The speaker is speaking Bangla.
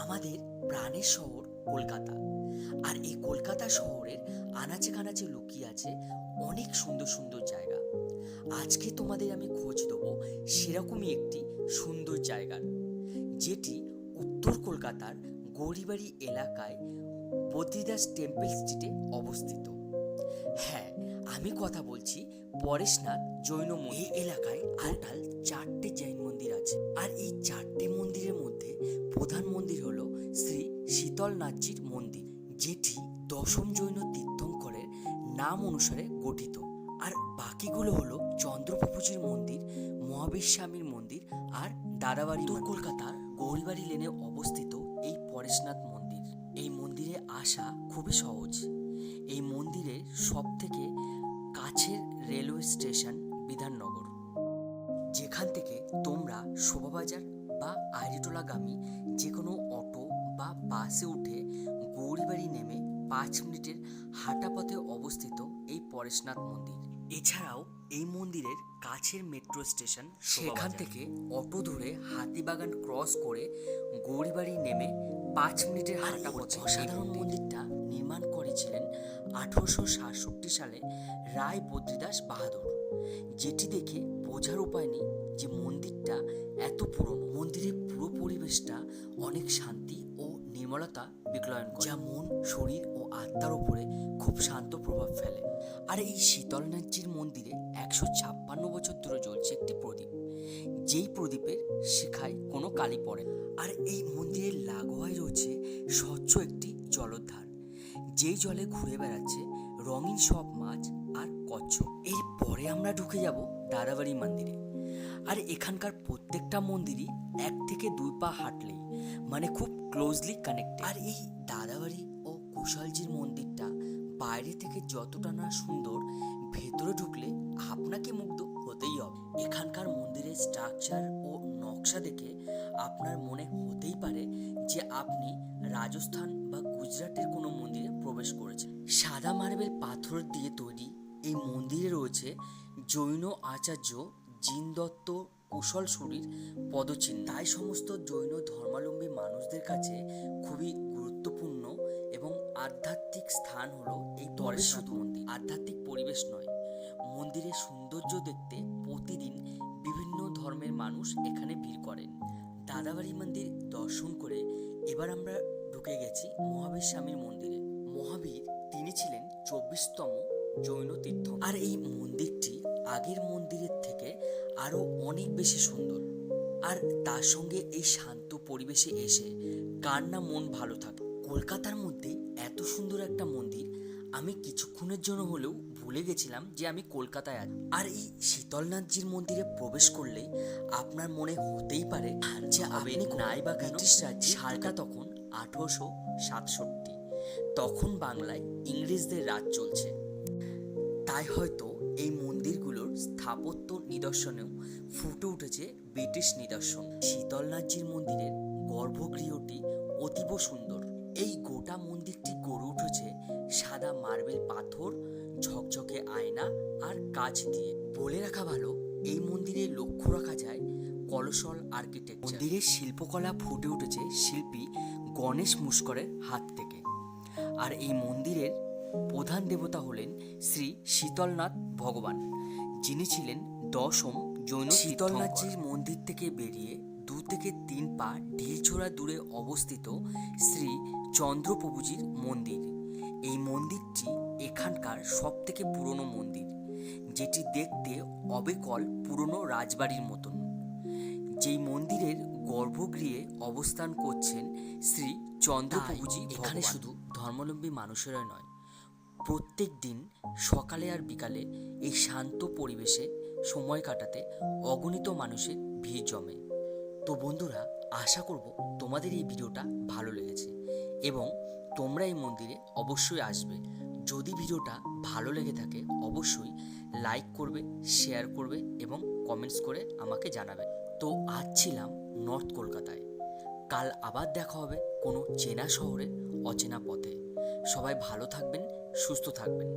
আমাদের প্রাণের শহর কলকাতা। আর এই কলকাতা শহরের আনাচে কানাচে লুকিয়ে আছে অনেক সুন্দর সুন্দর জায়গা। আজকে তোমাদের আমি খোঁজ দেবো সেরকমই একটি সুন্দর জায়গার, যেটি উত্তর কলকাতার গৌরীবাড়ি এলাকায় বদ্রীদাস টেম্পল স্ট্রিটে অবস্থিত। হ্যাঁ, আমি কথা বলছি পরেশনাথ জৈন মন্দির। এই এলাকায় টোটাল 4টে জৈন মন্দির আছে, আর এই 4টে মন্দিরের মধ্যে প্রধান মন্দির হলো শ্রী শীতলনাথজির মন্দির, যেটি দশম জৈন তীর্থঙ্করের নাম অনুসারে গঠিত। আর বাকিগুলো হলো চন্দ্রপ্রভুজির মন্দির, মহাবীর স্বামীর মন্দির আর দাদাবাড়ি। কলকাতার গৌরীবাড়ি লেনে অবস্থিত এই পরেশনাথ মন্দির। এই মন্দিরে আসা খুবই সহজ। এই মন্দিরের সব থেকে কাছের রেলওয়ে স্টেশন বিধাননগর, যেখান থেকে তোমরা শোভাবাজার বা আইরিটোলাগামী যে কোনো অটো বা বাসে উঠে গৌরীবাড়ি নেমে 5 মিনিটের হাঁটা পথে অবস্থিত এই পরেশনাথ মন্দির। এছাড়াও এই মন্দিরের কাছের মেট্রো স্টেশন, সেখান থেকে অটো ধরে হাতিবাগান ক্রস করে গৌরীবাড়ি নেমে 5 মিনিটের হাঁটা পথে। অসাধারণ মন্দিরটা নির্মাণ করেছিলেন 1867 সালে রায় বদ্রীদাস বাহাদুর, যেটি দেখে বোঝার উপায় নেই যে মন্দিরটা এত পুরনো। মন্দিরের পুরো পরিবেশটা অনেক শান্তি ও নির্মলতা বিক্লয়ন করে, যা মন, শরীর ও আত্মার উপরে খুব শান্ত প্রভাব ফেলে। আর এই শীতলনাথজির মন্দিরে 156 বছর ধরে জ্বলছে একটি প্রদীপ, যেই প্রদীপের শিখায় কোনো কালি পড়ে না। আর এই মন্দিরের লাগোয়ায় রয়েছে স্বচ্ছ একটি জলোদ্ধার, যেই জলে ঘুরে বেড়াচ্ছে রঙিন সব মাছ আর কচ্ছপ। এরপরে আমরা ঢুকে যাব দাদাবাড়ি মন্দিরে। আর এখানকার প্রত্যেকটা মন্দিরই 1 থেকে 2 পা হাঁটলেই মানে খুব ক্লোজলি কানেক্টেড। আর এই দাদাবাড়ি ও কুশলজির মন্দিরটা বাইরে থেকে যতটা না সুন্দর, ভেতরে ঢুকলে আপনাকে মুগ্ধ হতেই হবে। এখানকার মন্দিরের স্ট্রাকচার ও নকশা দেখে আপনার মনে হতেই পারে যে আপনি রাজস্থান বা গুজরাটের কোনো মন্দিরে প্রবেশ করেছেন। সাদা মার্বেল পাথর দিয়ে তৈরি এই মন্দিরে রয়েছে জৈন আচার্য জিনদত্ত কুশলসুরির পদচিহ্ন। তাই সমস্ত জৈন ধর্মাবলম্বী মানুষদের কাছে খুবই গুরুত্বপূর্ণ এবং আধ্যাত্মিক স্থান হলো এই পরেশনাথ মন্দির। আধ্যাত্মিক পরিবেশ নয়, মন্দিরের সৌন্দর্য দেখতে প্রতিদিন বিভিন্ন ধর্মের মানুষ এখানে ভিড় করেন। দাদাবাড়ি মন্দির দর্শন করে এবার আমরা ঢুকে গেছি মহাবীর স্বামীর মন্দিরে। মহাবীর তিনি ছিলেন 24তম জৈন তীর্থ। আর এই মন্দিরটি আগের মন্দিরের থেকে আরো অনেক বেশি সুন্দর। আর তার সঙ্গে এই শান্ত পরিবেশে এসে কার না মন ভালো থাকে। কলকাতার মধ্যে এত সুন্দর একটা মন্দির আমি কিছুক্ষণের জন্য হলেও ভুলে গেছিলাম যে আমি কলকাতায় আছি। আর এই শীতলনাথজির মন্দিরে প্রবেশ করলে আপনার মনে হতেই পারে যে আপনি নাই বা কেন ব্রিটিশ রাজ্যে। সালটা তখন 1867, তখন বাংলায় ইংরেজদের রাজ চলছে। তাই হয়তো এই মন্দিরগুলোর স্থাপত্য নিদর্শনেও ফুটে উঠেছে ব্রিটিশ নিদর্শন। শীতলনাথজির মন্দিরের গর্ভগৃহটি অতীব সুন্দর। এই গোটা মন্দিরটি গড়ে উঠেছে সাদা মার্বেল পাথর, ঝকঝকে আয়না আর কাচ দিয়ে। বলে রাখা ভালো, এই মন্দিরে লক্ষ্য রাখা যায় কলসল আর্কিটেকচার। মন্দিরের শিল্পকলা ফুটে উঠেছে শিল্পী গণেশ মুস্করের হাত থেকে। আর এই মন্দিরের প্রধান দেবতা হলেন শ্রী শীতলনাথ ভগবান, যিনি ছিলেন 10ম জৈন। শীতলনাথজির মন্দির থেকে বেরিয়ে 2 থেকে 3 পা ঢিলছোড়া দূরে অবস্থিত শ্রী চন্দ্রপ্রভুজির মন্দির। এই মন্দিরটি এখানকার সব থেকে পুরনো মন্দির, যেটি দেখতে অবিকল পুরনো রাজবাড়ির মতন। যেই মন্দিরের গর্ভগৃহে অবস্থান করছেন শ্রী চন্দ্রপ্রভুজি। এখানে শুধু ধর্মাবলম্বী মানুষেরা নয়, প্রত্যেক দিন সকালে আর বিকালে এই শান্ত পরিবেশে সময় কাটাতে অগণিত মানুষের ভিড় জমে। তো বন্ধুরা, আশা করব তোমাদের এই ভিডিওটা ভালো লেগেছে এবং তোমরা এই মন্দিরে অবশ্যই আসবে। যদি ভিডিওটা ভালো লেগে থাকে অবশ্যই লাইক করবে, শেয়ার করবে এবং কমেন্টস করে আমাকে জানাবে। তো আজ ছিলাম নর্থ কলকাতায়, কাল আবার দেখা হবে কোনো চেনা শহরের অচেনা পথে। সবাই ভালো থাকবেন, সুস্থ থাকবেন।